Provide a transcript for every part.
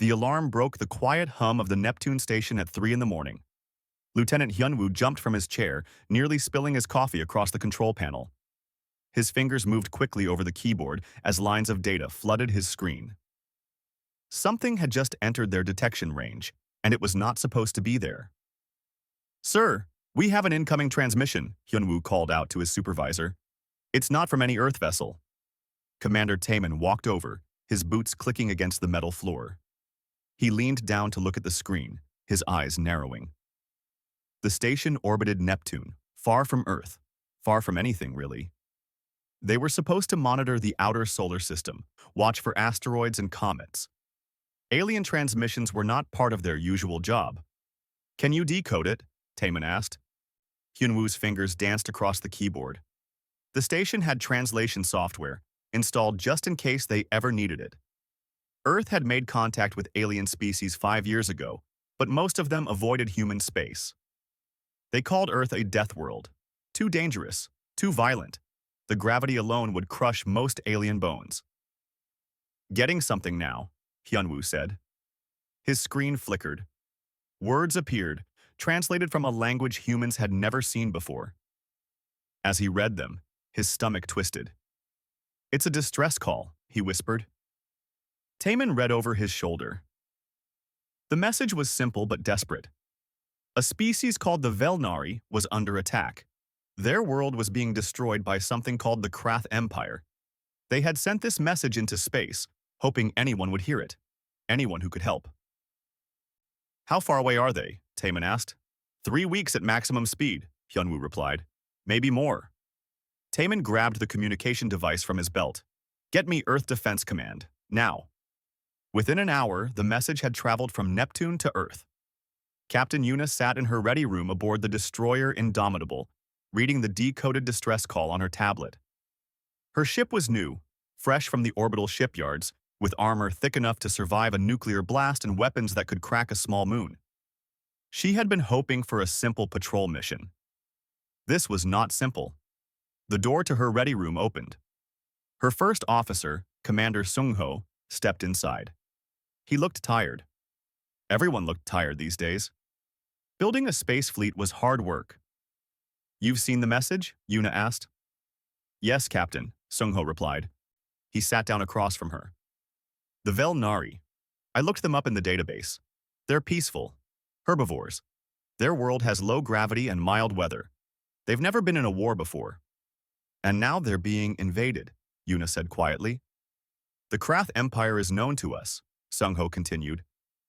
The alarm broke the quiet hum of the Neptune station at 3 in the morning. Lieutenant Hyunwoo jumped from his chair, nearly spilling his coffee across the control panel. His fingers moved quickly over the keyboard as lines of data flooded his screen. Something had just entered their detection range, and it was not supposed to be there. "Sir, we have an incoming transmission," Hyunwoo called out to his supervisor. "It's not from any Earth vessel." Commander Taemin walked over, his boots clicking against the metal floor. He leaned down to look at the screen, his eyes narrowing. The station orbited Neptune, far from Earth, far from anything, really. They were supposed to monitor the outer solar system, watch for asteroids and comets. Alien transmissions were not part of their usual job. "Can you decode it?" Taemin asked. Hyunwoo's fingers danced across the keyboard. The station had translation software, installed just in case they ever needed it. Earth had made contact with alien species 5 years ago, but most of them avoided human space. They called Earth a death world. Too dangerous, too violent. The gravity alone would crush most alien bones. "Getting something now," Hyunwoo said. His screen flickered. Words appeared, translated from a language humans had never seen before. As he read them, his stomach twisted. "It's a distress call," he whispered. Taemin read over his shoulder. The message was simple but desperate. A species called the Velnari was under attack. Their world was being destroyed by something called the Krath Empire. They had sent this message into space, hoping anyone would hear it, anyone who could help. "How far away are they?" Taemin asked. 3 weeks at maximum speed," Hyunwoo replied. "Maybe more." Taemin grabbed the communication device from his belt. "Get me Earth Defense Command, now." Within an hour, the message had traveled from Neptune to Earth. Captain Yuna sat in her ready room aboard the destroyer Indomitable, reading the decoded distress call on her tablet. Her ship was new, fresh from the orbital shipyards, with armor thick enough to survive a nuclear blast and weapons that could crack a small moon. She had been hoping for a simple patrol mission. This was not simple. The door to her ready room opened. Her first officer, Commander Sung-ho, stepped inside. He looked tired. Everyone looked tired these days. Building a space fleet was hard work. "You've seen the message?" Yuna asked. "Yes, Captain," Sung-ho replied. He sat down across from her. "The Velnari. I looked them up in the database. They're peaceful. Herbivores. Their world has low gravity and mild weather. They've never been in a war before. And now they're being invaded," Yuna said quietly. "The Krath Empire is known to us," Sung-ho continued.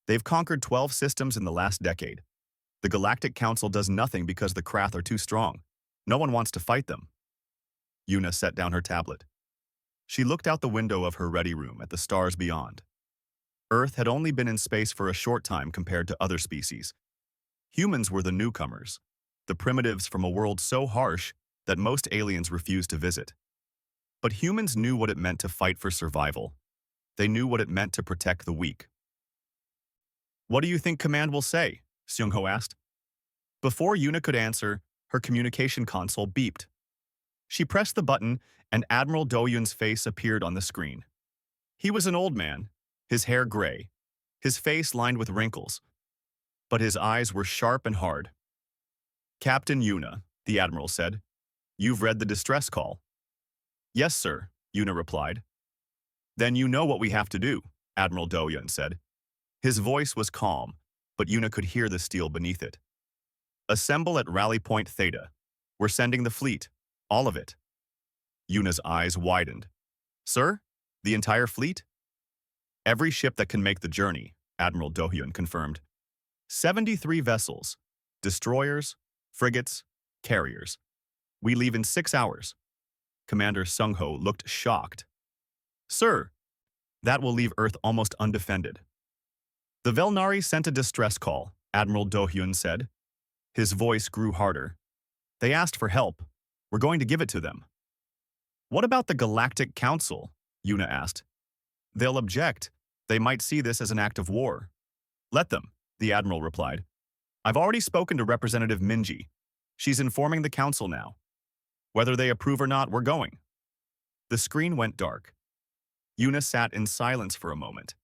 "They've conquered 12 systems in the last decade. The Galactic Council does nothing because the Krath are too strong. No one wants to fight them." Yuna set down her tablet. She looked out the window of her ready room at the stars beyond. Earth had only been in space for a short time compared to other species. Humans were the newcomers, the primitives from a world so harsh that most aliens refused to visit. But humans knew what it meant to fight for survival. They knew what it meant to protect the weak. "What do you think Command will say?" Sung-ho asked. Before Yuna could answer, her communication console beeped. She pressed the button, and Admiral Do-yoon's face appeared on the screen. He was an old man, his hair gray, his face lined with wrinkles, but his eyes were sharp and hard. "Captain Yuna," the Admiral said, "you've read the distress call." "Yes, sir," Yuna replied. "Then you know what we have to do," Admiral Do-yoon said. His voice was calm, but Yuna could hear the steel beneath it. "Assemble at Rally Point Theta. We're sending the fleet, all of it." Yuna's eyes widened. "Sir? The entire fleet?" "Every ship that can make the journey," Admiral Do-yoon confirmed. 73 vessels, destroyers, frigates, carriers. We leave in 6 hours. Commander Sung-ho looked shocked. "Sir, that will leave Earth almost undefended." "The Velnari sent a distress call," Admiral Do-hyun said. His voice grew harder. "They asked for help. We're going to give it to them." "What about the Galactic Council?" Yuna asked. "They'll object. They might see this as an act of war." "Let them," the Admiral replied. "I've already spoken to Representative Minji. She's informing the Council now. Whether they approve or not, we're going." The screen went dark. Yuna sat in silence for a moment.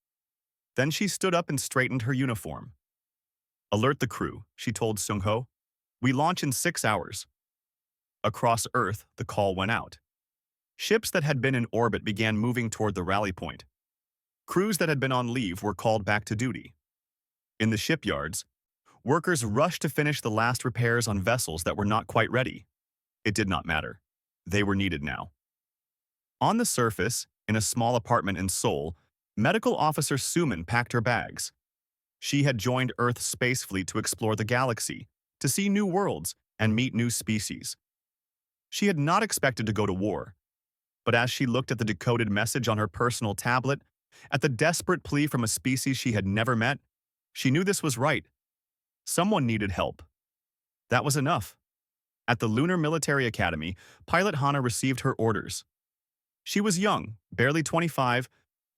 Then she stood up and straightened her uniform. "Alert the crew," she told Sung-ho. "We launch in 6 hours." Across Earth, the call went out. Ships that had been in orbit began moving toward the rally point. Crews that had been on leave were called back to duty. In the shipyards, workers rushed to finish the last repairs on vessels that were not quite ready. It did not matter. They were needed now. On the surface, in a small apartment in Seoul, Medical Officer Suman packed her bags. She had joined Earth's space fleet to explore the galaxy, to see new worlds and meet new species. She had not expected to go to war, but as she looked at the decoded message on her personal tablet, at the desperate plea from a species she had never met, she knew this was right. Someone needed help. That was enough. At the Lunar Military Academy, Pilot Hana received her orders. She was young, barely 25,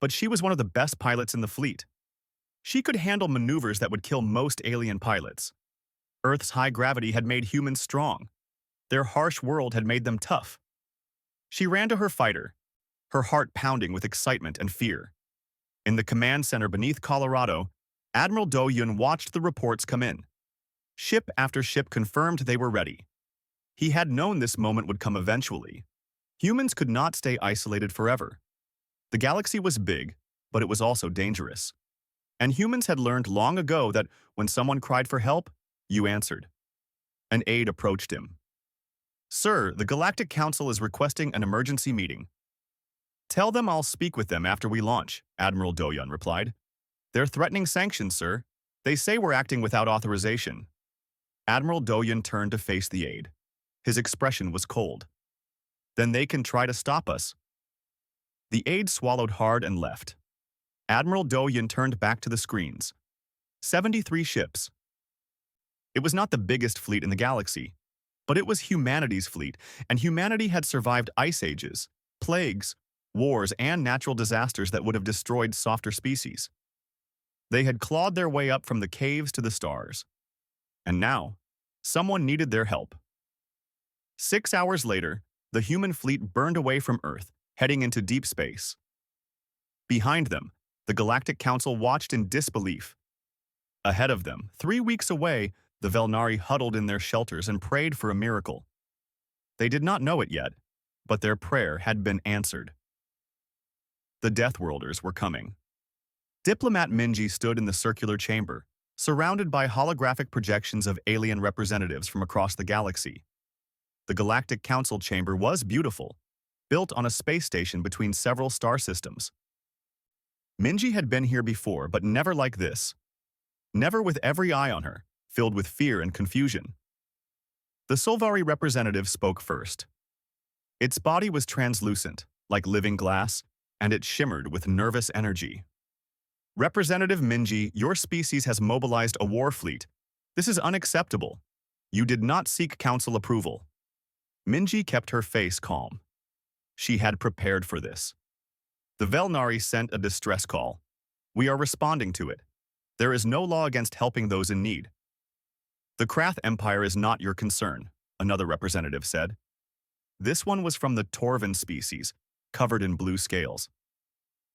but she was one of the best pilots in the fleet. She could handle maneuvers that would kill most alien pilots. Earth's high gravity had made humans strong. Their harsh world had made them tough. She ran to her fighter, her heart pounding with excitement and fear. In the command center beneath Colorado, Admiral Do-Yun watched the reports come in. Ship after ship confirmed they were ready. He had known this moment would come eventually. Humans could not stay isolated forever. The galaxy was big, but it was also dangerous. And humans had learned long ago that when someone cried for help, you answered. An aide approached him. "Sir, the Galactic Council is requesting an emergency meeting." "Tell them I'll speak with them after we launch," Admiral Do-Yun replied. "They're threatening sanctions, sir. They say we're acting without authorization." Admiral Do-Yun turned to face the aide. His expression was cold. "Then they can try to stop us." The aide swallowed hard and left. Admiral Do-Yun turned back to the screens. 73 ships. It was not the biggest fleet in the galaxy, but it was humanity's fleet, and humanity had survived ice ages, plagues, wars, and natural disasters that would have destroyed softer species. They had clawed their way up from the caves to the stars. And now, someone needed their help. 6 hours later, the human fleet burned away from Earth, heading into deep space. Behind them, the Galactic Council watched in disbelief. Ahead of them, 3 weeks away, the Velnari huddled in their shelters and prayed for a miracle. They did not know it yet, but their prayer had been answered. The Deathworlders were coming. Diplomat Minji stood in the circular chamber, surrounded by holographic projections of alien representatives from across the galaxy. The Galactic Council chamber was beautiful, built on a space station between several star systems. Minji had been here before, but never like this. Never with every eye on her, filled with fear and confusion. The Solvari representative spoke first. Its body was translucent, like living glass, and it shimmered with nervous energy. "Representative Minji, your species has mobilized a war fleet. This is unacceptable. You did not seek council approval." Minji kept her face calm. She had prepared for this. The Velnari sent a distress call. "We are responding to it. There is no law against helping those in need." "The Krath Empire is not your concern," another representative said. This one was from the Torvan species, covered in blue scales.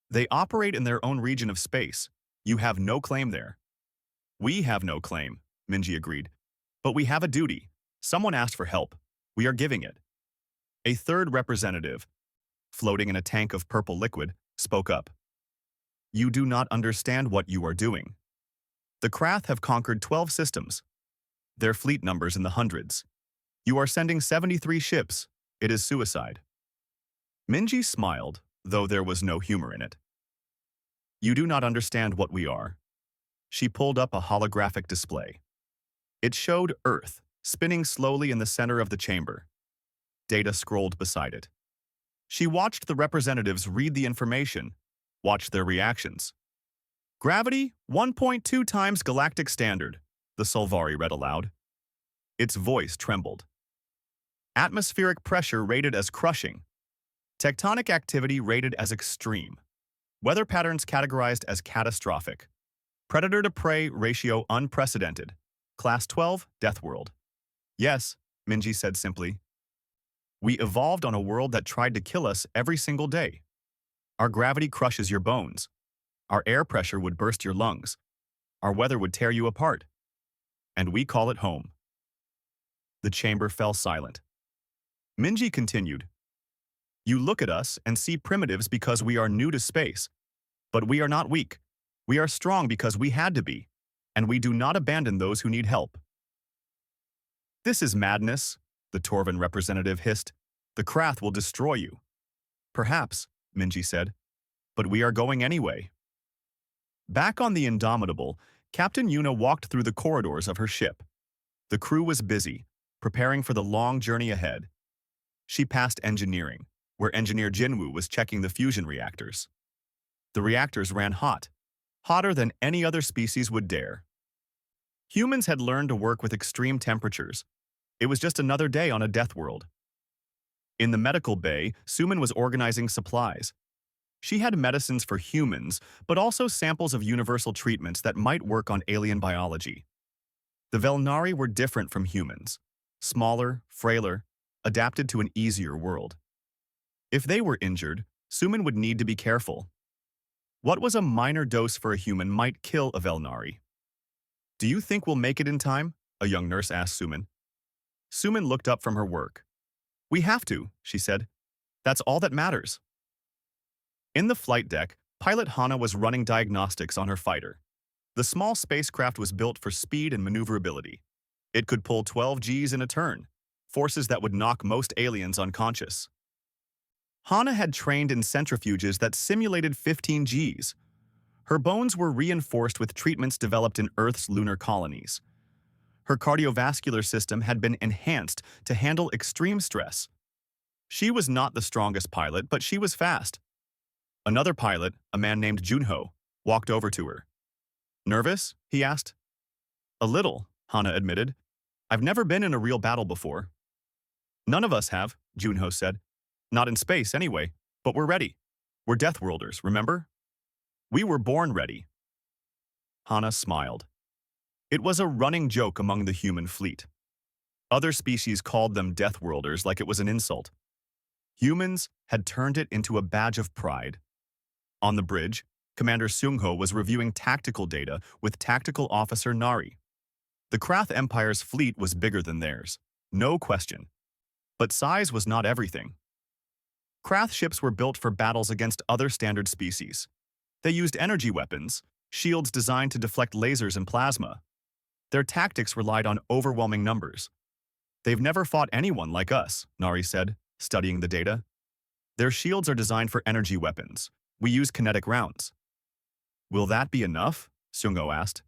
"They operate in their own region of space. You have no claim there." "We have no claim," Minji agreed. "But we have a duty. Someone asked for help. We are giving it." A third representative, floating in a tank of purple liquid, spoke up. "You do not understand what you are doing. The Krath have conquered 12 systems. Their fleet numbers in the hundreds. You are sending 73 ships. It is suicide." Minji smiled, though there was no humor in it. "You do not understand what we are." She pulled up a holographic display. It showed Earth, spinning slowly in the center of the chamber. Data scrolled beside it. She watched the representatives read the information, watched their reactions. "Gravity, 1.2 times galactic standard," the Solvari read aloud. Its voice trembled. "Atmospheric pressure rated as crushing. Tectonic activity rated as extreme. Weather patterns categorized as catastrophic. Predator-to-prey ratio unprecedented. Class 12, Death World." "Yes," Minji said simply. "We evolved on a world that tried to kill us every single day. Our gravity crushes your bones. Our air pressure would burst your lungs. Our weather would tear you apart. And we call it home. The chamber fell silent. Minji continued. You look at us and see primitives because we are new to space. But we are not weak. We are strong because we had to be. And we do not abandon those who need help. This is madness, the Torvin representative hissed. The Krath will destroy you. Perhaps, Minji said. But we are going anyway. Back on the Indomitable, Captain Yuna walked through the corridors of her ship. The crew was busy, preparing for the long journey ahead. She passed engineering, where Engineer Jinwoo was checking the fusion reactors. The reactors ran hot, hotter than any other species would dare. Humans had learned to work with extreme temperatures. It was just another day on a death world. In the medical bay, Suman was organizing supplies. She had medicines for humans, but also samples of universal treatments that might work on alien biology. The Velnari were different from humans. Smaller, frailer, adapted to an easier world. If they were injured, Suman would need to be careful. What was a minor dose for a human might kill a Velnari. Do you think we'll make it in time? A young nurse asked Suman. Suman looked up from her work. We have to, she said. That's all that matters. In the flight deck, pilot Hana was running diagnostics on her fighter. The small spacecraft was built for speed and maneuverability. It could pull 12 Gs in a turn, forces that would knock most aliens unconscious. Hana had trained in centrifuges that simulated 15 Gs. Her bones were reinforced with treatments developed in Earth's lunar colonies. Her cardiovascular system had been enhanced to handle extreme stress. She was not the strongest pilot, but she was fast. Another pilot, a man named Junho, walked over to her. Nervous? He asked. A little, Hana admitted. I've never been in a real battle before. None of us have, Junho said. Not in space, anyway, but we're ready. We're Deathworlders, remember? We were born ready. Hana smiled. It was a running joke among the human fleet. Other species called them Deathworlders like it was an insult. Humans had turned it into a badge of pride. On the bridge, Commander Sungho was reviewing tactical data with Tactical Officer Nari. The Krath Empire's fleet was bigger than theirs, no question. But size was not everything. Krath ships were built for battles against other standard species. They used energy weapons, shields designed to deflect lasers and plasma. Their tactics relied on overwhelming numbers. They've never fought anyone like us, Nari said, studying the data. Their shields are designed for energy weapons. We use kinetic rounds. Will that be enough? Sungho asked.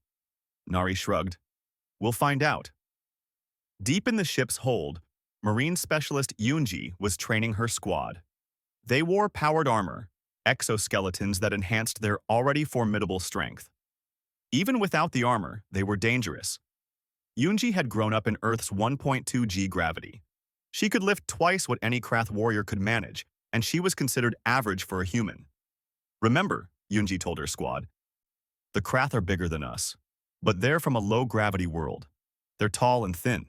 Nari shrugged. We'll find out. Deep in the ship's hold, Marine Specialist Yunji was training her squad. They wore powered armor, exoskeletons that enhanced their already formidable strength. Even without the armor, they were dangerous. Yunji had grown up in Earth's 1.2 G gravity. She could lift twice what any Krath warrior could manage, and she was considered average for a human. Remember, Yunji told her squad, the Krath are bigger than us, but they're from a low-gravity world. They're tall and thin.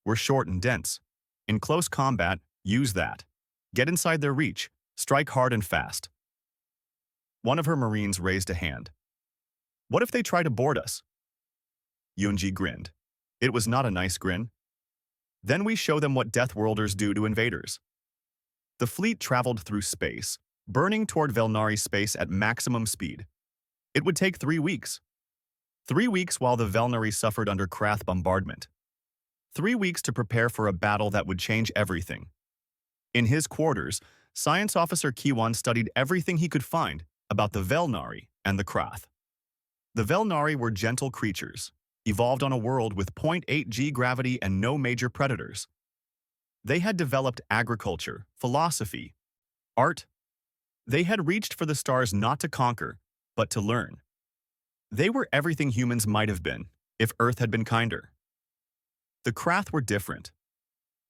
We're short and dense. In close combat, use that. Get inside their reach. Strike hard and fast. One of her Marines raised a hand. What if they try to board us? Yunji grinned. It was not a nice grin. Then we show them what Deathworlders do to invaders. The fleet traveled through space, burning toward Velnari space at maximum speed. It would take 3 weeks. 3 weeks while the Velnari suffered under Krath bombardment. 3 weeks to prepare for a battle that would change everything. In his quarters, Science Officer Kiwan studied everything he could find about the Velnari and the Krath. The Velnari were gentle creatures, evolved on a world with 0.8 G gravity and no major predators. They had developed agriculture, philosophy, art. They had reached for the stars not to conquer, but to learn. They were everything humans might have been, if Earth had been kinder. The Krath were different.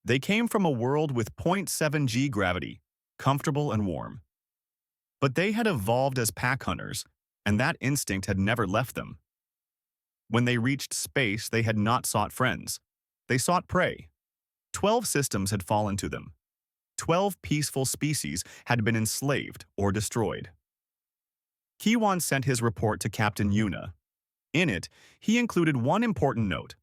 They came from a world with 0.7 G gravity, comfortable and warm. But they had evolved as pack hunters, and that instinct had never left them. When they reached space, they had not sought friends. They sought prey. 12 systems had fallen to them. 12 peaceful species had been enslaved or destroyed. Kiwan sent his report to Captain Yuna. In it, he included one important note.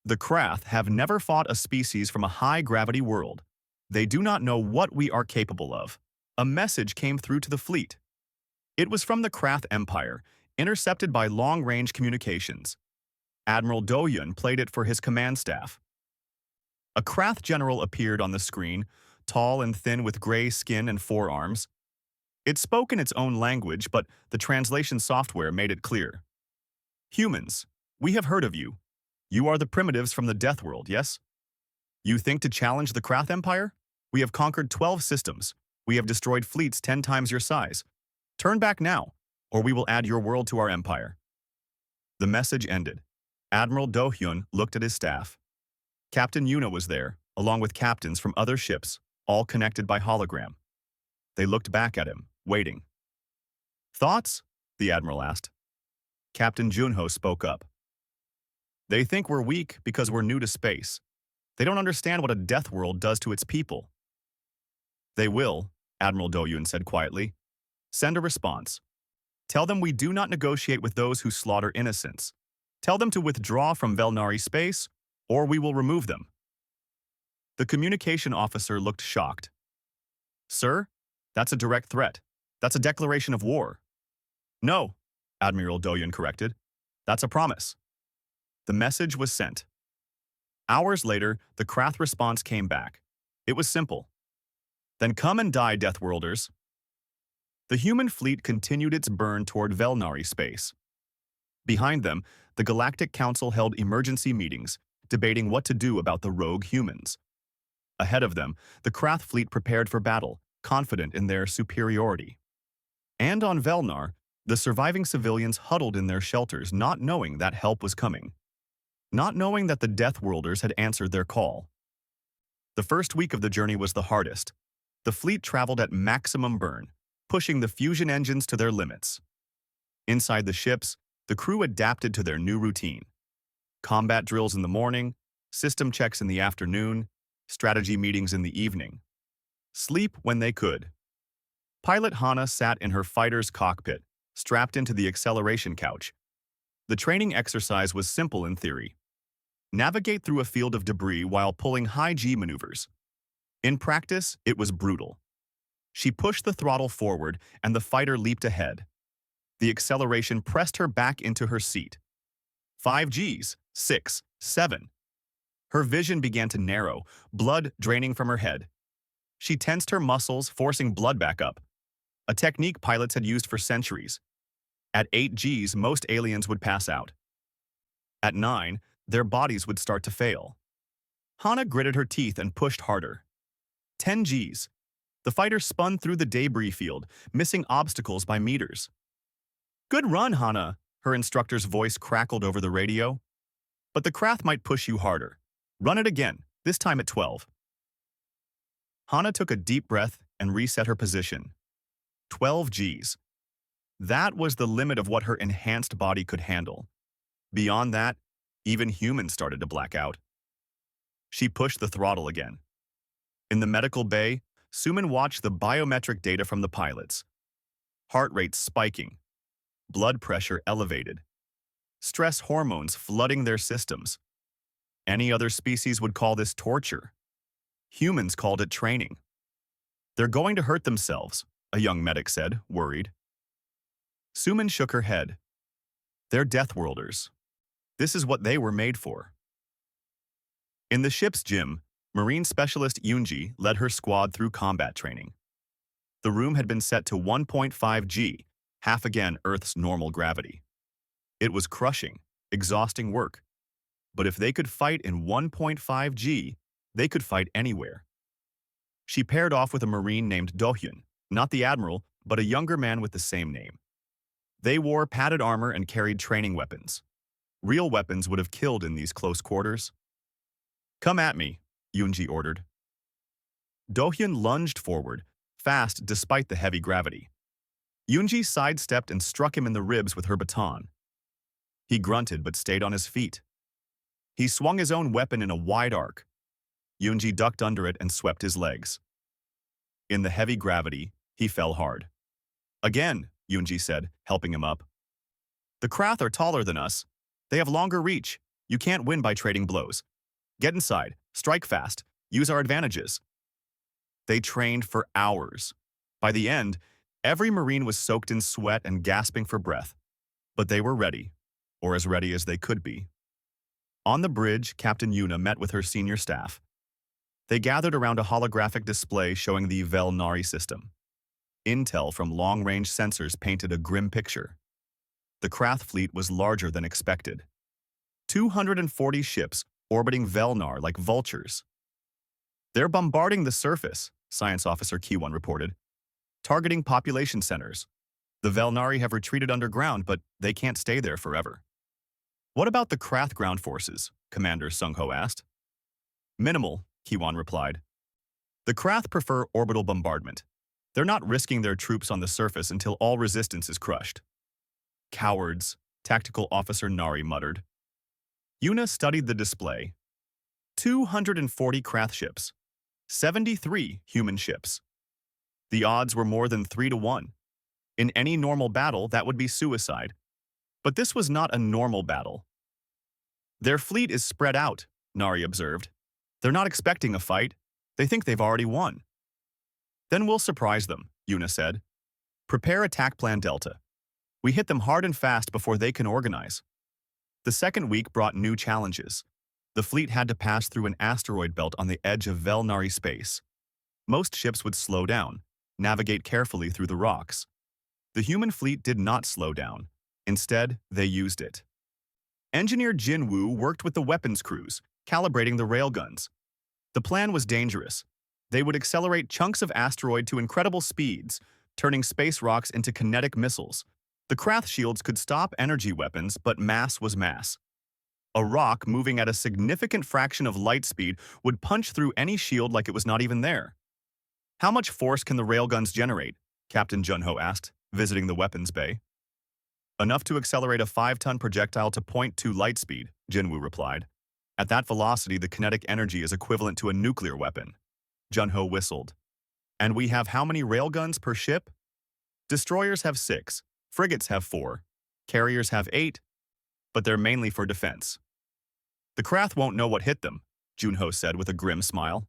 The Krath have never fought a species from a high-gravity world. They do not know what we are capable of. A message came through to the fleet. It was from the Krath Empire, intercepted by long-range communications. Admiral Doyun played it for his command staff. A Krath general appeared on the screen, tall and thin with gray skin and forearms. It spoke in its own language, but the translation software made it clear. Humans, we have heard of you. You are the primitives from the Death World, yes? You think to challenge the Krath Empire? We have conquered 12 systems. We have destroyed fleets 10 times your size. Turn back now, or we will add your world to our empire. The message ended. Admiral Do-hyun looked at his staff. Captain Yuna was there, along with captains from other ships, all connected by hologram. They looked back at him, waiting. Thoughts? The admiral asked. Captain Junho spoke up. They think we're weak because we're new to space. They don't understand what a death world does to its people. They will, Admiral Do-hyun said quietly. Send a response. Tell them we do not negotiate with those who slaughter innocents. Tell them to withdraw from Velnari space, or we will remove them. The communication officer looked shocked. Sir, that's a direct threat. That's a declaration of war. No, Admiral Do-hyun corrected. That's a promise. The message was sent. Hours later, the Krath response came back. It was simple. Then come and die, Deathworlders. The human fleet continued its burn toward Velnari space. Behind them, the Galactic Council held emergency meetings, debating what to do about the rogue humans. Ahead of them, the Krath fleet prepared for battle, confident in their superiority. And on Velnar, the surviving civilians huddled in their shelters, not knowing that help was coming. Not knowing that the Deathworlders had answered their call. The first week of the journey was the hardest. The fleet traveled at maximum burn, pushing the fusion engines to their limits. Inside the ships, the crew adapted to their new routine. Combat drills in the morning, system checks in the afternoon, strategy meetings in the evening. Sleep when they could. Pilot Hana sat in her fighter's cockpit, strapped into the acceleration couch. The training exercise was simple in theory. Navigate through a field of debris while pulling high-G maneuvers. In practice, it was brutal. She pushed the throttle forward and the fighter leaped ahead. The acceleration pressed her back into her seat. 5 Gs, 6, 7. Her vision began to narrow, blood draining from her head. She tensed her muscles, forcing blood back up, a technique pilots had used for centuries. At 8 Gs, most aliens would pass out. At 9, their bodies would start to fail. Hana gritted her teeth and pushed harder. 10 Gs. The fighter spun through the debris field, missing obstacles by meters. Good run, Hana, her instructor's voice crackled over the radio. But the Krath might push you harder. Run it again, this time at 12. Hana took a deep breath and reset her position. 12 Gs. That was the limit of what her enhanced body could handle. Beyond that, even humans started to black out. She pushed the throttle again. In the medical bay, Suman watched the biometric data from the pilots. Heart rate spiking. Blood pressure elevated. Stress hormones flooding their systems. Any other species would call this torture. Humans called it training. They're going to hurt themselves, a young medic said, worried. Suman shook her head. They're Deathworlders. This is what they were made for. In the ship's gym, Marine Specialist Yoonji led her squad through combat training. The room had been set to 1.5 G, half again Earth's normal gravity. It was crushing, exhausting work. But if they could fight in 1.5 G, they could fight anywhere. She paired off with a Marine named Do-hyun, not the Admiral, but a younger man with the same name. They wore padded armor and carried training weapons. Real weapons would have killed in these close quarters. Come at me, Yoonji ordered. Do-hyun lunged forward, fast despite the heavy gravity. Yoonji sidestepped and struck him in the ribs with her baton. He grunted but stayed on his feet. He swung his own weapon in a wide arc. Yoonji ducked under it and swept his legs. In the heavy gravity, he fell hard. Again, Yunji said, helping him up. The Krath are taller than us. They have longer reach. You can't win by trading blows. Get inside, strike fast, use our advantages. They trained for hours. By the end, every Marine was soaked in sweat and gasping for breath. But they were ready, or as ready as they could be. On the bridge, Captain Yuna met with her senior staff. They gathered around a holographic display showing the Velnari system. Intel from long-range sensors painted a grim picture. The Krath fleet was larger than expected. 240 ships orbiting Velnar like vultures. They're bombarding the surface, Science Officer Kiwan reported, targeting population centers. The Velnari have retreated underground, but they can't stay there forever. What about the Krath ground forces? Commander Sung-Ho asked. Minimal, Kiwan replied. The Krath prefer orbital bombardment. They're not risking their troops on the surface until all resistance is crushed. Cowards, Tactical Officer Nari muttered. Yuna studied the display. 240 Krath ships, 73 human ships. The odds were more than 3 to 1. In any normal battle, that would be suicide. But this was not a normal battle. Their fleet is spread out, Nari observed. They're not expecting a fight. They think they've already won. Then we'll surprise them, Yuna said. Prepare attack plan Delta. We hit them hard and fast before they can organize. The second week brought new challenges. The fleet had to pass through an asteroid belt on the edge of Velnari space. Most ships would slow down, navigate carefully through the rocks. The human fleet did not slow down. Instead, they used it. Engineer Jin Woo worked with the weapons crews, calibrating the railguns. The plan was dangerous. They would accelerate chunks of asteroid to incredible speeds, turning space rocks into kinetic missiles. The Krath shields could stop energy weapons, but mass was mass. A rock moving at a significant fraction of light speed would punch through any shield like it was not even there. How much force can the railguns generate? Captain Junho asked, visiting the weapons bay. Enough to accelerate a 5-ton projectile to 0.2 light speed, Jinwoo replied. At that velocity, the kinetic energy is equivalent to a nuclear weapon. Junho whistled. And we have how many railguns per ship? Destroyers have 6, frigates have 4, carriers have 8, but they're mainly for defense. The Krath won't know what hit them, Junho said with a grim smile.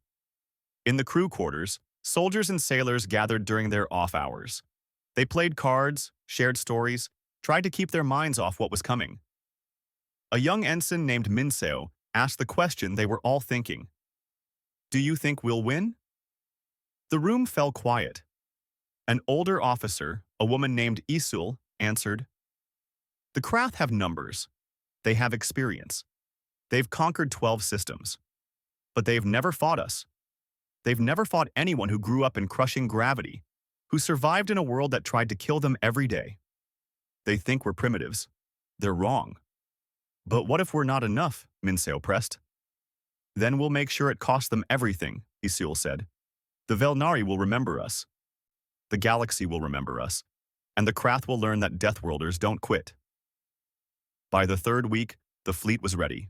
In the crew quarters, soldiers and sailors gathered during their off hours. They played cards, shared stories, tried to keep their minds off what was coming. A young ensign named Minseo asked the question they were all thinking. Do you think we'll win? The room fell quiet. An older officer, a woman named Isul, answered. The Krath have numbers. They have experience. They've conquered 12 systems. But they've never fought us. They've never fought anyone who grew up in crushing gravity, who survived in a world that tried to kill them every day. They think we're primitives. They're wrong. But what if we're not enough? Minseo pressed. Then we'll make sure it costs them everything, Isul said. The Velnari will remember us. The galaxy will remember us. And the Krath will learn that Deathworlders don't quit. By the third week, the fleet was ready.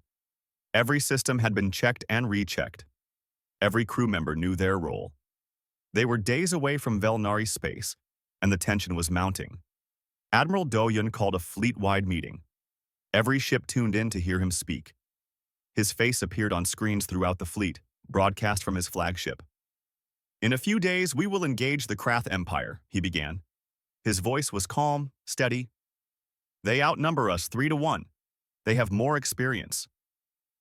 Every system had been checked and rechecked. Every crew member knew their role. They were days away from Velnari space, and the tension was mounting. Admiral Do-yun called a fleet-wide meeting. Every ship tuned in to hear him speak. His face appeared on screens throughout the fleet, broadcast from his flagship. In a few days, we will engage the Krath Empire, he began. His voice was calm, steady. They outnumber us 3 to 1. They have more experience.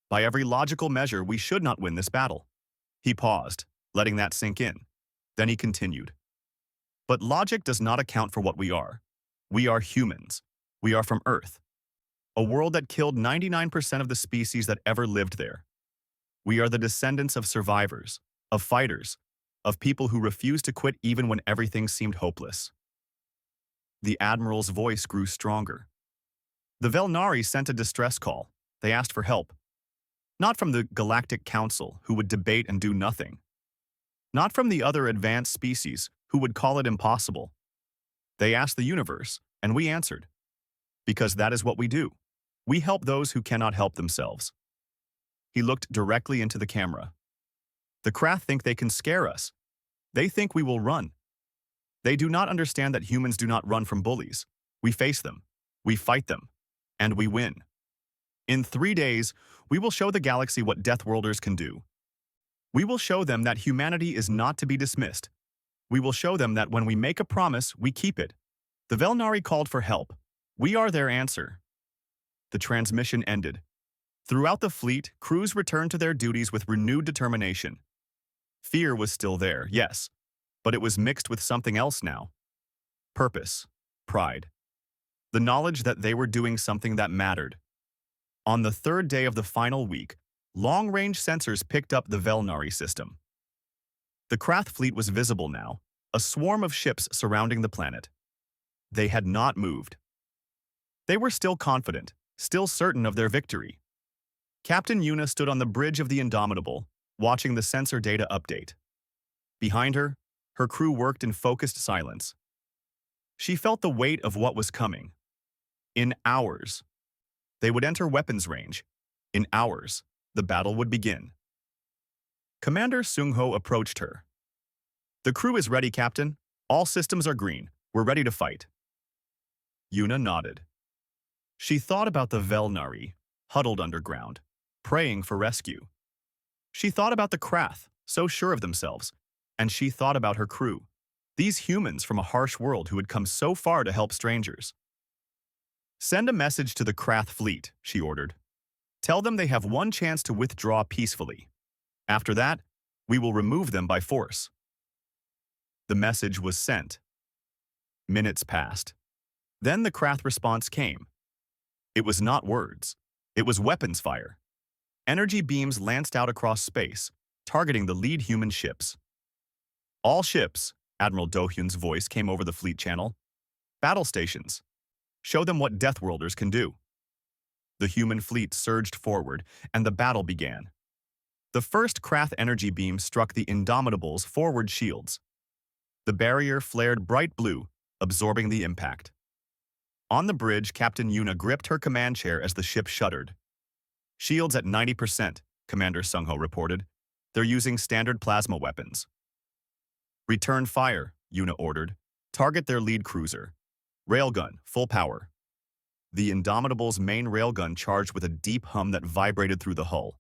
By every logical measure, we should not win this battle. He paused, letting that sink in. Then he continued. But logic does not account for what we are. We are humans. We are from Earth. A world that killed 99% of the species that ever lived there. We are the descendants of survivors, of fighters, of people who refused to quit even when everything seemed hopeless. The Admiral's voice grew stronger. The Velnari sent a distress call. They asked for help. Not from the Galactic Council, who would debate and do nothing. Not from the other advanced species, who would call it impossible. They asked the universe, and we answered. Because that is what we do. We help those who cannot help themselves. He looked directly into the camera. The Krath think they can scare us. They think we will run. They do not understand that humans do not run from bullies. We face them, we fight them, and we win. In 3 days, we will show the galaxy what Deathworlders can do. We will show them that humanity is not to be dismissed. We will show them that when we make a promise, we keep it. The Velnari called for help. We are their answer. The transmission ended. Throughout the fleet, crews returned to their duties with renewed determination. Fear was still there, yes, but it was mixed with something else now. Purpose, pride. The knowledge that they were doing something that mattered. On the 3rd day of the final week, long-range sensors picked up the Velnari system. The Krath fleet was visible now, a swarm of ships surrounding the planet. They had not moved. They were still confident, still certain of their victory. Captain Yuna stood on the bridge of the Indomitable, watching the sensor data update. Behind her, her crew worked in focused silence. She felt the weight of what was coming. In hours, they would enter weapons range. In hours, the battle would begin. Commander Sung-ho approached her. "The crew is ready, Captain. All systems are green. We're ready to fight." Yuna nodded. She thought about the Velnari, huddled underground, praying for rescue. She thought about the Krath, so sure of themselves, and she thought about her crew, these humans from a harsh world who had come so far to help strangers. "Send a message to the Krath fleet," she ordered. "Tell them they have one chance to withdraw peacefully. After that, we will remove them by force." The message was sent. Minutes passed. Then the Krath response came. It was not words. It was weapons fire. Energy beams lanced out across space, targeting the lead human ships. "All ships," Admiral Do-hyun's voice came over the fleet channel. "Battle stations. Show them what Deathworlders can do." The human fleet surged forward, and the battle began. The first Krath energy beam struck the Indomitable's forward shields. The barrier flared bright blue, absorbing the impact. On the bridge, Captain Yuna gripped her command chair as the ship shuddered. "Shields at 90%, Commander Sung-ho reported. They're using standard plasma weapons." "Return fire," Yuna ordered. "Target their lead cruiser. Railgun, full power." The Indomitable's main railgun charged with a deep hum that vibrated through the hull.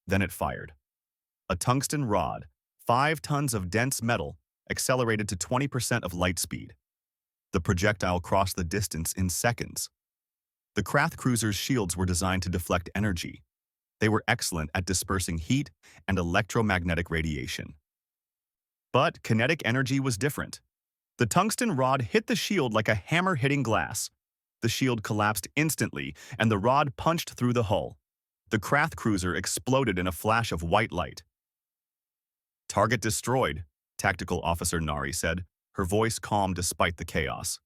Then it fired. A tungsten rod, 5 tons of dense metal, accelerated to 20% of light speed. The projectile crossed the distance in seconds. The Krath cruiser's shields were designed to deflect energy. They were excellent at dispersing heat and electromagnetic radiation. But kinetic energy was different. The tungsten rod hit the shield like a hammer hitting glass. The shield collapsed instantly, and the rod punched through the hull. The Krath cruiser exploded in a flash of white light. "Target destroyed," Tactical Officer Nari said, her voice calm despite the chaos.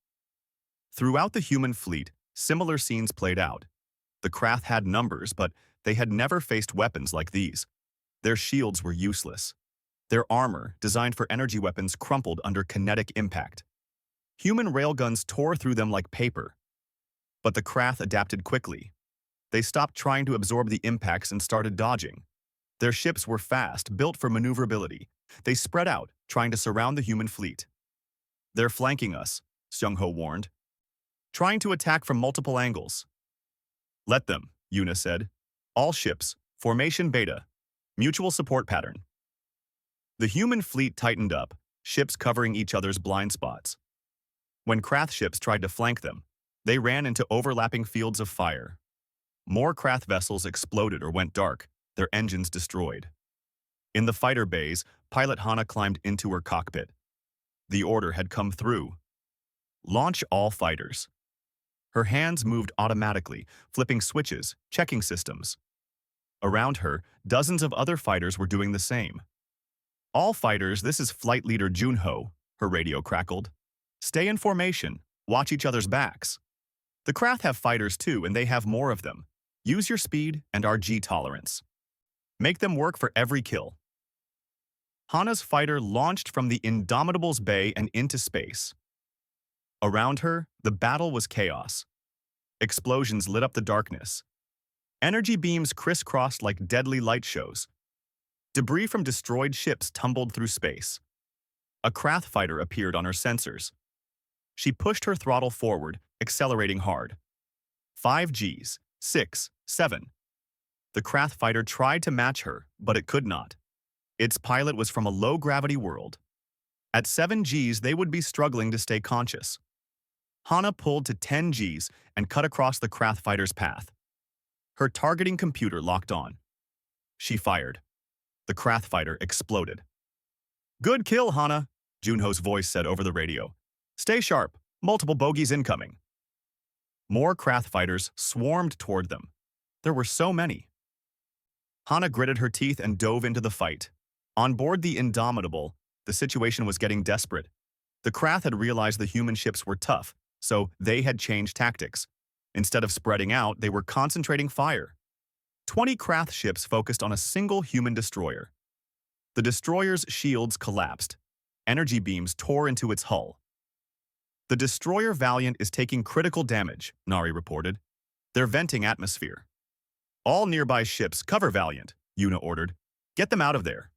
Throughout the human fleet, similar scenes played out. The Krath had numbers, but they had never faced weapons like these. Their shields were useless. Their armor, designed for energy weapons, crumpled under kinetic impact. Human railguns tore through them like paper. But the Krath adapted quickly. They stopped trying to absorb the impacts and started dodging. Their ships were fast, built for maneuverability. They spread out, trying to surround the human fleet. "They're flanking us," Sung-ho warned. "Trying to attack from multiple angles." "Let them," Yuna said. "All ships, formation beta, mutual support pattern." The human fleet tightened up, ships covering each other's blind spots. When Krath ships tried to flank them, they ran into overlapping fields of fire. More Krath vessels exploded or went dark, their engines destroyed. In the fighter bays, pilot Hana climbed into her cockpit. The order had come through. "Launch all fighters." Her hands moved automatically, flipping switches, checking systems. Around her, dozens of other fighters were doing the same. "All fighters, this is Flight Leader Junho," her radio crackled. "Stay in formation. Watch each other's backs. The Krath have fighters too, and they have more of them. Use your speed and RG tolerance. Make them work for every kill." Hana's fighter launched from the Indomitable's bay and into space. Around her, the battle was chaos. Explosions lit up the darkness. Energy beams crisscrossed like deadly light shows. Debris from destroyed ships tumbled through space. A Krath fighter appeared on her sensors. She pushed her throttle forward, accelerating hard. 5 Gs, 6, 7. The Krath fighter tried to match her, but it could not. Its pilot was from a low-gravity world. At 7 Gs, they would be struggling to stay conscious. Hana pulled to 10 Gs and cut across the Krath fighter's path. Her targeting computer locked on. She fired. The Krath fighter exploded. "Good kill, Hana," Junho's voice said over the radio. "Stay sharp. Multiple bogeys incoming." More Krath fighters swarmed toward them. There were so many. Hana gritted her teeth and dove into the fight. On board the Indomitable, the situation was getting desperate. The Krath had realized the human ships were tough, so they had changed tactics. Instead of spreading out, they were concentrating fire. 20 Krath ships focused on a single human destroyer. The destroyer's shields collapsed. Energy beams tore into its hull. "The destroyer Valiant is taking critical damage," Nari reported. "They're venting atmosphere." "All nearby ships cover Valiant," Yuna ordered. "Get them out of there."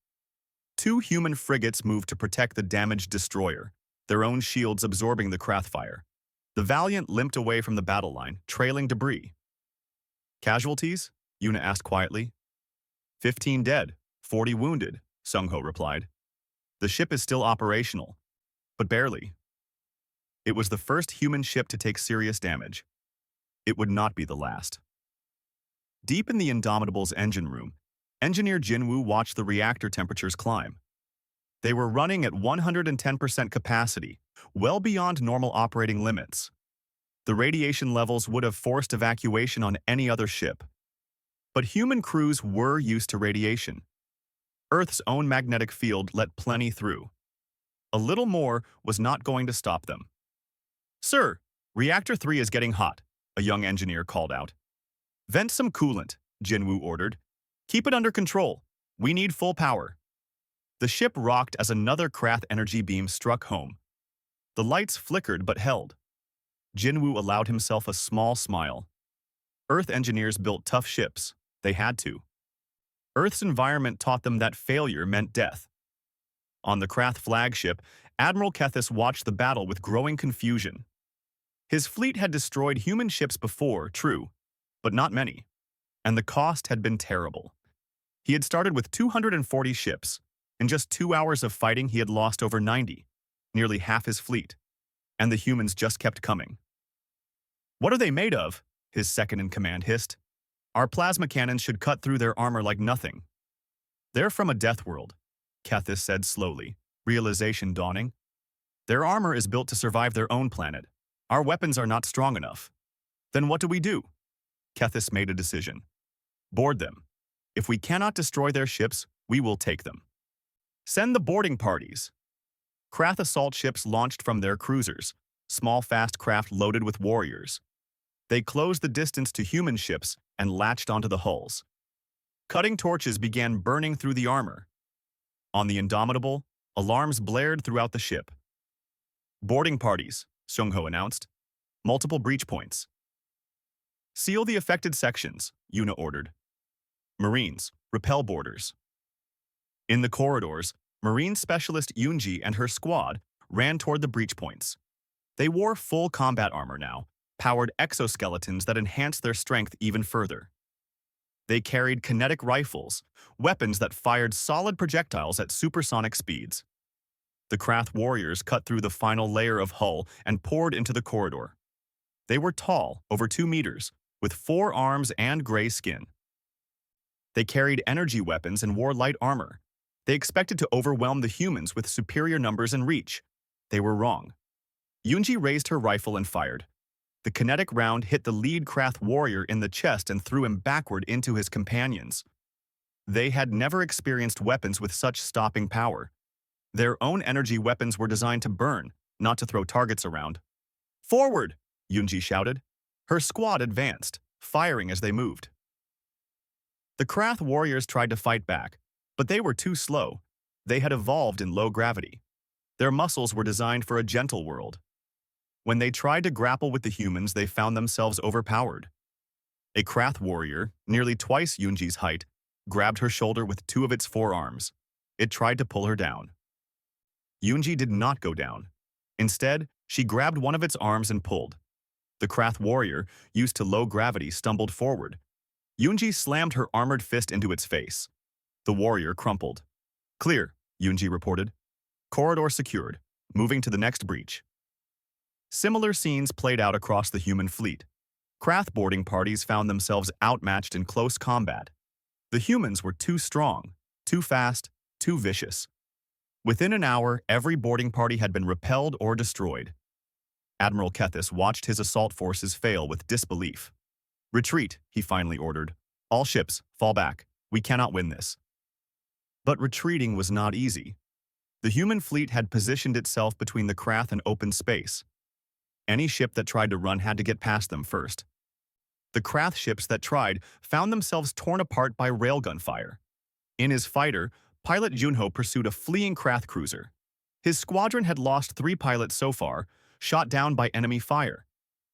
2 human frigates moved to protect the damaged destroyer, their own shields absorbing the Krath fire. The Valiant limped away from the battle line, trailing debris. "Casualties?" Yuna asked quietly. 15 dead, 40 wounded, Sungho replied. "The ship is still operational, but barely." It was the first human ship to take serious damage. It would not be the last. Deep in the Indomitable's engine room, Engineer Jinwoo watched the reactor temperatures climb. They were running at 110% capacity, well beyond normal operating limits. The radiation levels would have forced evacuation on any other ship. But human crews were used to radiation. Earth's own magnetic field let plenty through. A little more was not going to stop them. "Sir, Reactor 3 is getting hot," a young engineer called out. "Vent some coolant," Jinwoo ordered. "Keep it under control. We need full power." The ship rocked as another Krath energy beam struck home. The lights flickered but held. Jinwoo allowed himself a small smile. Earth engineers built tough ships. They had to. Earth's environment taught them that failure meant death. On the Krath flagship, Admiral Kethis watched the battle with growing confusion. His fleet had destroyed human ships before, true, but not many. And the cost had been terrible. He had started with 240 ships. In just 2 hours of fighting, he had lost over 90, nearly half his fleet. And the humans just kept coming. "What are they made of?" his second-in-command hissed. "Our plasma cannons should cut through their armor like nothing." "They're from a death world," Kethis said slowly, realization dawning. "Their armor is built to survive their own planet. Our weapons are not strong enough." "Then what do we do?" Kethis made a decision. "Board them. If we cannot destroy their ships, we will take them." "Send the boarding parties." Krath assault ships launched from their cruisers, small fast craft loaded with warriors. They closed the distance to human ships and latched onto the hulls. Cutting torches began burning through the armor. On the Indomitable, alarms blared throughout the ship. "Boarding parties," Sungho announced. "Multiple breach points." "Seal the affected sections," Yuna ordered. "Marines, repel boarders." In the corridors, Marine Specialist Yunji and her squad ran toward the breach points. They wore full combat armor now, powered exoskeletons that enhanced their strength even further. They carried kinetic rifles, weapons that fired solid projectiles at supersonic speeds. The Krath warriors cut through the final layer of hull and poured into the corridor. They were tall, over 2 meters, with 4 arms and gray skin. They carried energy weapons and wore light armor. They expected to overwhelm the humans with superior numbers and reach. They were wrong. Yunji raised her rifle and fired. The kinetic round hit the lead Krath warrior in the chest and threw him backward into his companions. They had never experienced weapons with such stopping power. Their own energy weapons were designed to burn, not to throw targets around. "Forward!" Yunji shouted. Her squad advanced, firing as they moved. The Krath warriors tried to fight back, but they were too slow. They had evolved in low gravity. Their muscles were designed for a gentle world. When they tried to grapple with the humans, they found themselves overpowered. A Krath warrior, nearly twice Yunji's height, grabbed her shoulder with 2 of its 4 arms. It tried to pull her down. Yunji did not go down. Instead, she grabbed one of its arms and pulled. The Krath warrior, used to low gravity, stumbled forward. Yunji slammed her armored fist into its face. The warrior crumpled. "Clear," Yunji reported. "Corridor secured. Moving to the next breach." Similar scenes played out across the human fleet. Krath boarding parties found themselves outmatched in close combat. The humans were too strong, too fast, too vicious. Within an hour, every boarding party had been repelled or destroyed. Admiral Kethis watched his assault forces fail with disbelief. "Retreat," he finally ordered. "All ships, fall back. We cannot win this." But retreating was not easy. The human fleet had positioned itself between the Krath and open space. Any ship that tried to run had to get past them first. The Krath ships that tried found themselves torn apart by railgun fire. In his fighter, pilot Junho pursued a fleeing Krath cruiser. His squadron had lost 3 pilots so far, shot down by enemy fire.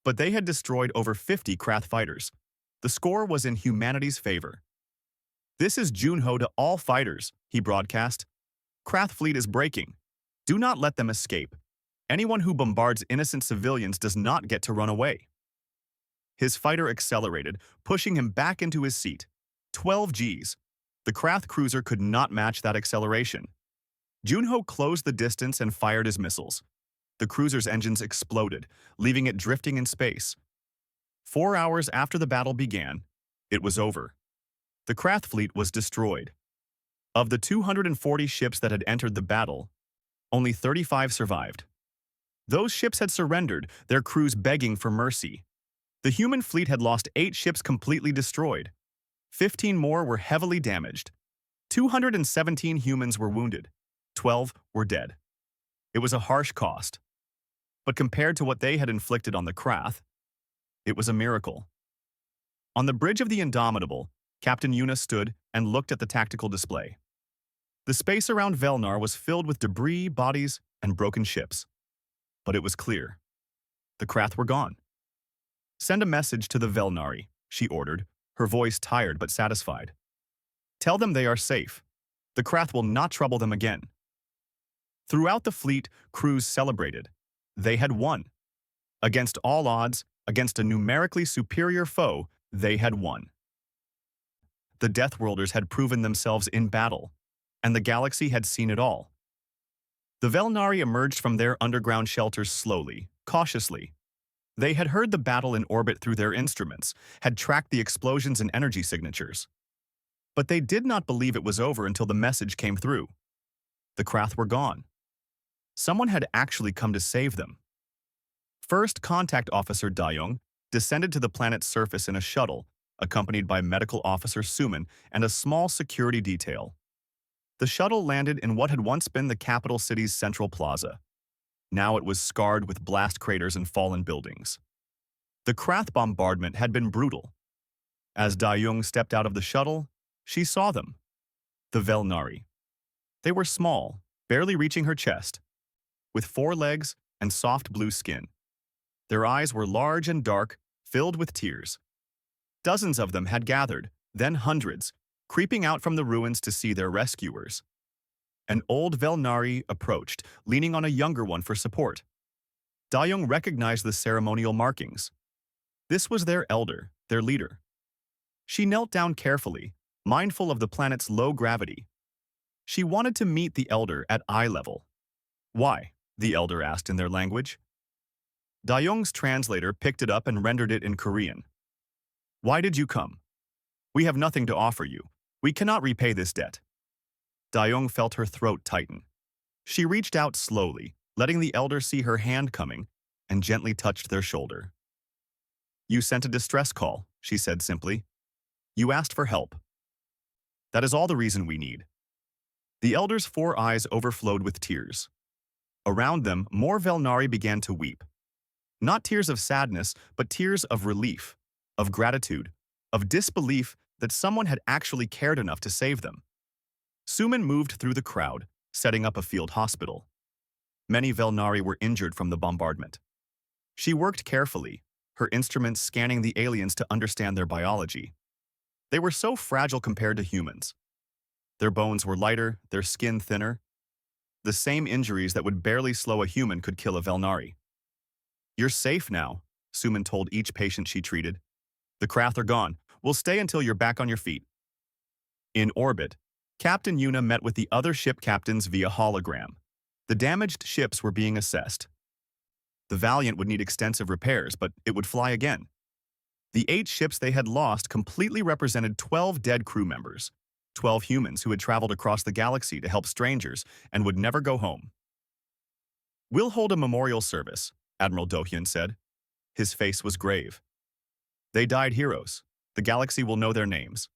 But they had destroyed over 50 Krath fighters. The score was in humanity's favor. "This is Junho to all fighters," he broadcast. "Krath fleet is breaking. Do not let them escape. Anyone who bombards innocent civilians does not get to run away." His fighter accelerated, pushing him back into his seat. 12 Gs. The Krath cruiser could not match that acceleration. Junho closed the distance and fired his missiles. The cruiser's engines exploded, leaving it drifting in space. 4 hours after the battle began, it was over. The Krath fleet was destroyed. Of the 240 ships that had entered the battle, only 35 survived. Those ships had surrendered, their crews begging for mercy. The human fleet had lost 8 ships completely destroyed. 15 more were heavily damaged. 217 humans were wounded. 12 were dead. It was a harsh cost. But compared to what they had inflicted on the Krath, it was a miracle. On the bridge of the Indomitable, Captain Yuna stood and looked at the tactical display. The space around Velnar was filled with debris, bodies, and broken ships. But it was clear. The Krath were gone. "Send a message to the Velnari," she ordered, her voice tired but satisfied. "Tell them they are safe. The Krath will not trouble them again." Throughout the fleet, crews celebrated. They had won. Against all odds, against a numerically superior foe, they had won. The Deathworlders had proven themselves in battle, and the galaxy had seen it all. The Velnari emerged from their underground shelters slowly, cautiously. They had heard the battle in orbit through their instruments, had tracked the explosions and energy signatures. But they did not believe it was over until the message came through. The Krath were gone. Someone had actually come to save them. First Contact Officer Dayong descended to the planet's surface in a shuttle, accompanied by Medical Officer Suman and a small security detail. The shuttle landed in what had once been the capital city's central plaza. Now it was scarred with blast craters and fallen buildings. The Krath bombardment had been brutal. As Dayong stepped out of the shuttle, she saw them. The Velnari. They were small, barely reaching her chest, with 4 legs and soft blue skin. Their eyes were large and dark, filled with tears. Dozens of them had gathered, then hundreds, creeping out from the ruins to see their rescuers. An old Velnari approached, leaning on a younger one for support. Dayong recognized the ceremonial markings. This was their elder, their leader. She knelt down carefully, mindful of the planet's low gravity. She wanted to meet the elder at eye level. "Why?" the elder asked in their language. Dayong's translator picked it up and rendered it in Korean. "Why did you come? We have nothing to offer you. We cannot repay this debt." Dayong felt her throat tighten. She reached out slowly, letting the elder see her hand coming, and gently touched their shoulder. "You sent a distress call," she said simply. "You asked for help. That is all the reason we need." The elder's 4 eyes overflowed with tears. Around them, more Velnari began to weep. Not tears of sadness, but tears of relief, of gratitude, of disbelief that someone had actually cared enough to save them. Suman moved through the crowd, setting up a field hospital. Many Velnari were injured from the bombardment. She worked carefully, her instruments scanning the aliens to understand their biology. They were so fragile compared to humans. Their bones were lighter, their skin thinner. The same injuries that would barely slow a human could kill a Velnari. "You're safe now," Suman told each patient she treated. "The Krath are gone. We'll stay until you're back on your feet." In orbit, Captain Yuna met with the other ship captains via hologram. The damaged ships were being assessed. The Valiant would need extensive repairs, but it would fly again. The 8 ships they had lost completely represented 12 dead crew members, 12 humans who had traveled across the galaxy to help strangers and would never go home. "We'll hold a memorial service," Admiral Dohyun said. His face was grave. "They died heroes. The galaxy will know their names."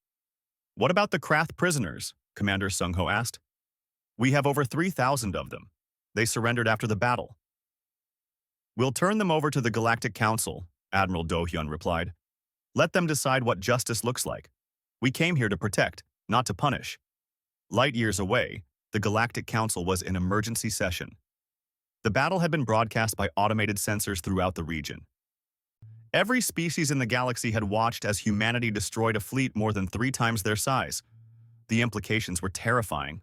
"What about the Krath prisoners?" Commander Sung-ho asked. "We have over 3,000 of them. They surrendered after the battle." "We'll turn them over to the Galactic Council," Admiral Do-hyun replied. "Let them decide what justice looks like. We came here to protect, not to punish." Light years away, the Galactic Council was in emergency session. The battle had been broadcast by automated sensors throughout the region. Every species in the galaxy had watched as humanity destroyed a fleet more than 3 times their size. The implications were terrifying.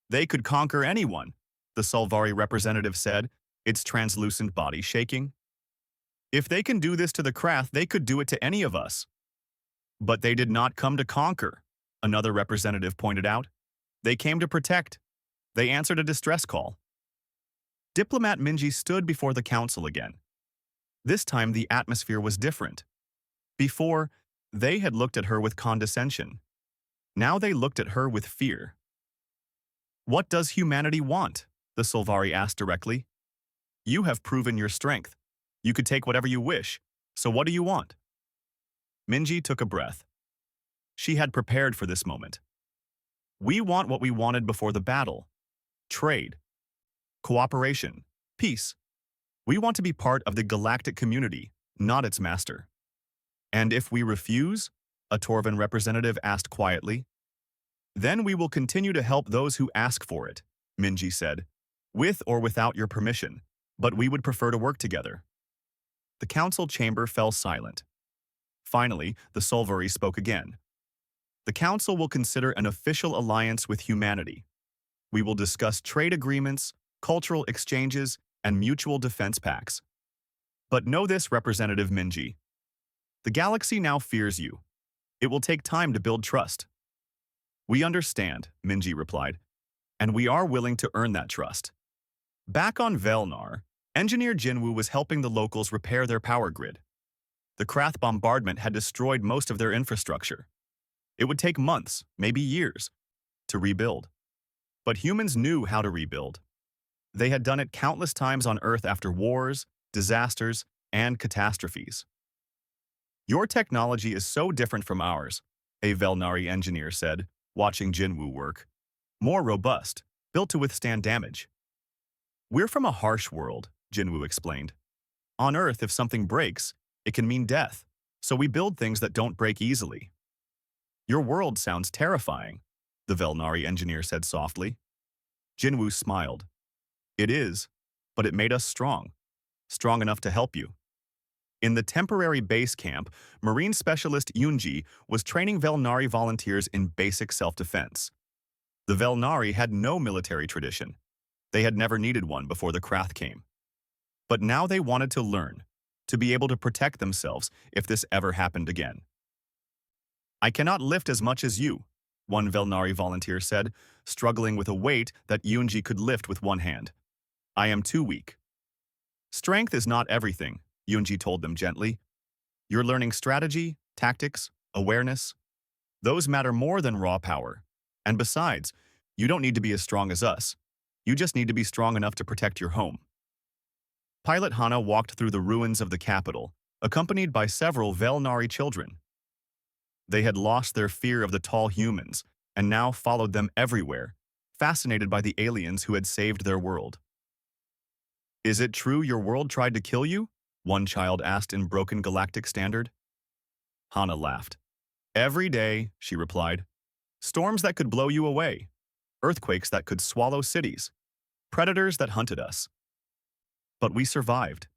"They could conquer anyone," the Solvari representative said, its translucent body shaking. "If they can do this to the Krath, they could do it to any of us." "But they did not come to conquer," another representative pointed out. "They came to protect. They answered a distress call." Diplomat Minji stood before the council again. This time the atmosphere was different. Before, they had looked at her with condescension. Now they looked at her with fear. "What does humanity want?" the Solvari asked directly. "You have proven your strength. You could take whatever you wish. So what do you want?" Minji took a breath. She had prepared for this moment. "We want what we wanted before the battle. Trade. Cooperation. Peace. We want to be part of the galactic community, not its master." "And if we refuse?" a Torvan representative asked quietly. "Then we will continue to help those who ask for it," Minji said, "with or without your permission, but we would prefer to work together." The council chamber fell silent. Finally, the Solvari spoke again. "The council will consider an official alliance with humanity. We will discuss trade agreements, cultural exchanges, and mutual defense pacts. But know this, Representative Minji. The galaxy now fears you. It will take time to build trust." "We understand," Minji replied, "and we are willing to earn that trust." Back on Velnar, Engineer Jinwoo was helping the locals repair their power grid. The Krath bombardment had destroyed most of their infrastructure. It would take months, maybe years, to rebuild. But humans knew how to rebuild. They had done it countless times on Earth after wars, disasters, and catastrophes. "Your technology is so different from ours," a Velnari engineer said, watching Jinwoo work. "More robust, built to withstand damage." "We're from a harsh world," Jinwoo explained. "On Earth, if something breaks, it can mean death, so we build things that don't break easily." "Your world sounds terrifying," the Velnari engineer said softly. Jinwoo smiled. "It is, but it made us strong. Strong enough to help you." In the temporary base camp, Marine Specialist Yunji was training Velnari volunteers in basic self-defense. The Velnari had no military tradition. They had never needed one before the Krath came. But now they wanted to learn, to be able to protect themselves if this ever happened again. "I cannot lift as much as you," one Velnari volunteer said, struggling with a weight that Yunji could lift with one hand. "I am too weak." "Strength is not everything," Yunji told them gently. "You're learning strategy, tactics, awareness. Those matter more than raw power. And besides, you don't need to be as strong as us. You just need to be strong enough to protect your home." Pilot Hana walked through the ruins of the capital, accompanied by several Velnari children. They had lost their fear of the tall humans and now followed them everywhere, fascinated by the aliens who had saved their world. "Is it true your world tried to kill you?" one child asked in broken galactic standard. Hana laughed. "Every day," she replied. "Storms that could blow you away. Earthquakes that could swallow cities. Predators that hunted us. But we survived.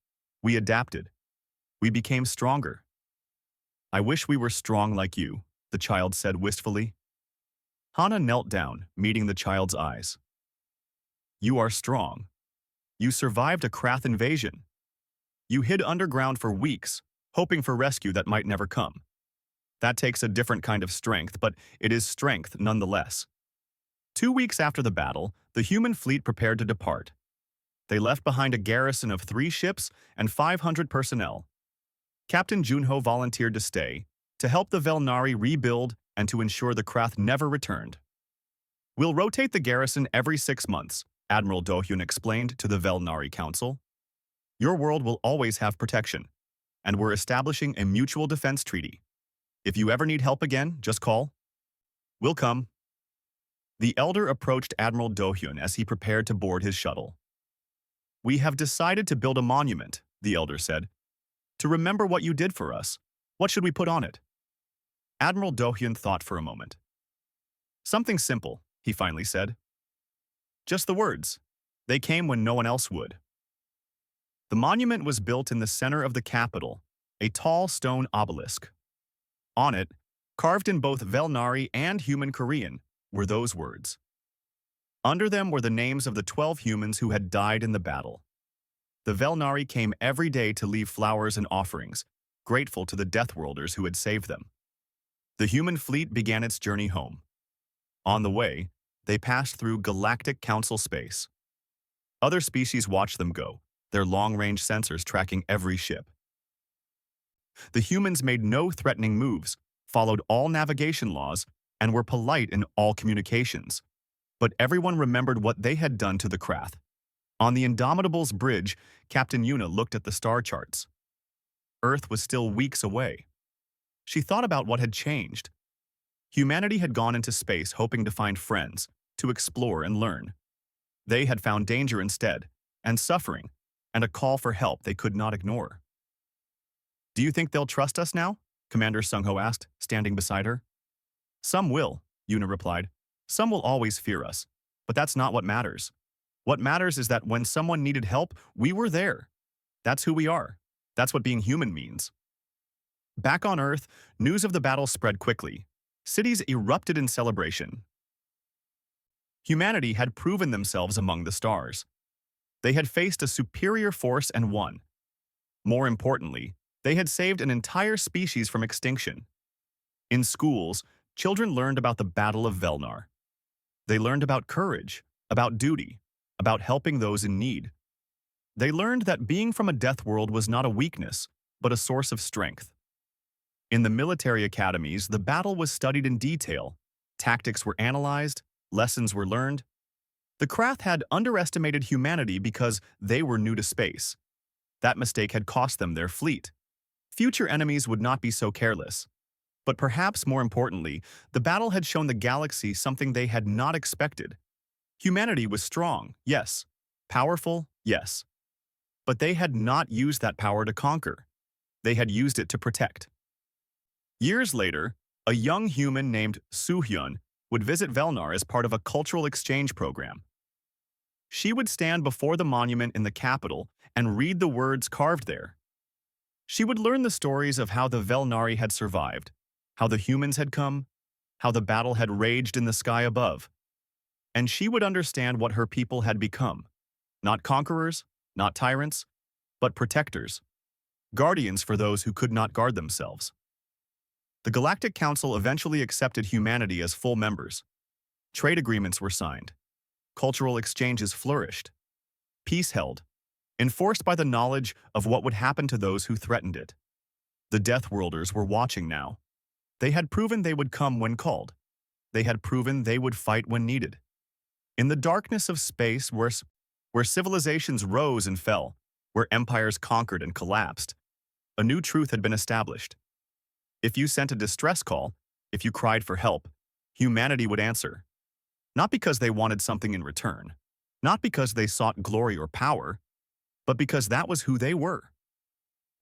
We adapted. We became stronger." "I wish we were strong like you," the child said wistfully. Hana knelt down, meeting the child's eyes. You are strong. You survived a Krath invasion. You hid underground for weeks, hoping for rescue that might never come. That takes a different kind of strength, but it is strength nonetheless. 2 weeks after the battle, the human fleet prepared to depart. They left behind a garrison of 3 ships and 500 personnel. Captain Junho volunteered to stay, to help the Velnari rebuild and to ensure the Krath never returned. We'll rotate the garrison every 6 months, Admiral Dohyun explained to the Velnari Council. Your world will always have protection, and we're establishing a mutual defense treaty. If you ever need help again, just call. We'll come. The elder approached Admiral Dohyun as he prepared to board his shuttle. We have decided to build a monument, the elder said. To remember what you did for us, what should we put on it? Admiral Dohyun thought for a moment. Something simple, he finally said. Just the words. They came when no one else would. The monument was built in the center of the capital, a tall stone obelisk. On it, carved in both Velnari and human Korean, were those words. Under them were the names of the 12 humans who had died in the battle. The Velnari came every day to leave flowers and offerings, grateful to the Deathworlders who had saved them. The human fleet began its journey home. On the way, they passed through Galactic Council space. Other species watched them go, their long-range sensors tracking every ship. The humans made no threatening moves, followed all navigation laws, and were polite in all communications. But everyone remembered what they had done to the Krath. On the Indomitable's bridge, Captain Yuna looked at the star charts. Earth was still weeks away. She thought about what had changed. Humanity had gone into space hoping to find friends, to explore and learn. They had found danger instead, and suffering, and a call for help they could not ignore. Do you think they'll trust us now? Commander Sungho asked, standing beside her. Some will, Yuna replied. Some will always fear us, but that's not what matters. What matters is that when someone needed help, we were there. That's who we are. That's what being human means. Back on Earth, news of the battle spread quickly. Cities erupted in celebration. Humanity had proven themselves among the stars. They had faced a superior force and won. More importantly, they had saved an entire species from extinction. In schools, children learned about the Battle of Velnar. They learned about courage, about duty, about helping those in need. They learned that being from a death world was not a weakness, but a source of strength. In the military academies, the battle was studied in detail. Tactics were analyzed, lessons were learned. The Krath had underestimated humanity because they were new to space. That mistake had cost them their fleet. Future enemies would not be so careless. But perhaps more importantly, the battle had shown the galaxy something they had not expected. Humanity was strong, yes. Powerful, yes. But they had not used that power to conquer. They had used it to protect. Years later, a young human named Soo-hyun would visit Velnar as part of a cultural exchange program. She would stand before the monument in the capital and read the words carved there. She would learn the stories of how the Velnari had survived, how the humans had come, how the battle had raged in the sky above. And she would understand what her people had become. Not conquerors, not tyrants, but protectors. Guardians for those who could not guard themselves. The Galactic Council eventually accepted humanity as full members. Trade agreements were signed. Cultural exchanges flourished. Peace held, enforced by the knowledge of what would happen to those who threatened it. The Deathworlders were watching now. They had proven they would come when called. They had proven they would fight when needed. In the darkness of space, where civilizations rose and fell, where empires conquered and collapsed, a new truth had been established. If you sent a distress call, if you cried for help, humanity would answer. Not because they wanted something in return, not because they sought glory or power, but because that was who they were.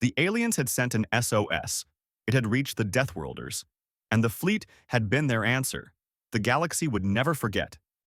The aliens had sent an SOS. It had reached the Deathworlders, and the fleet had been their answer. The galaxy would never forget.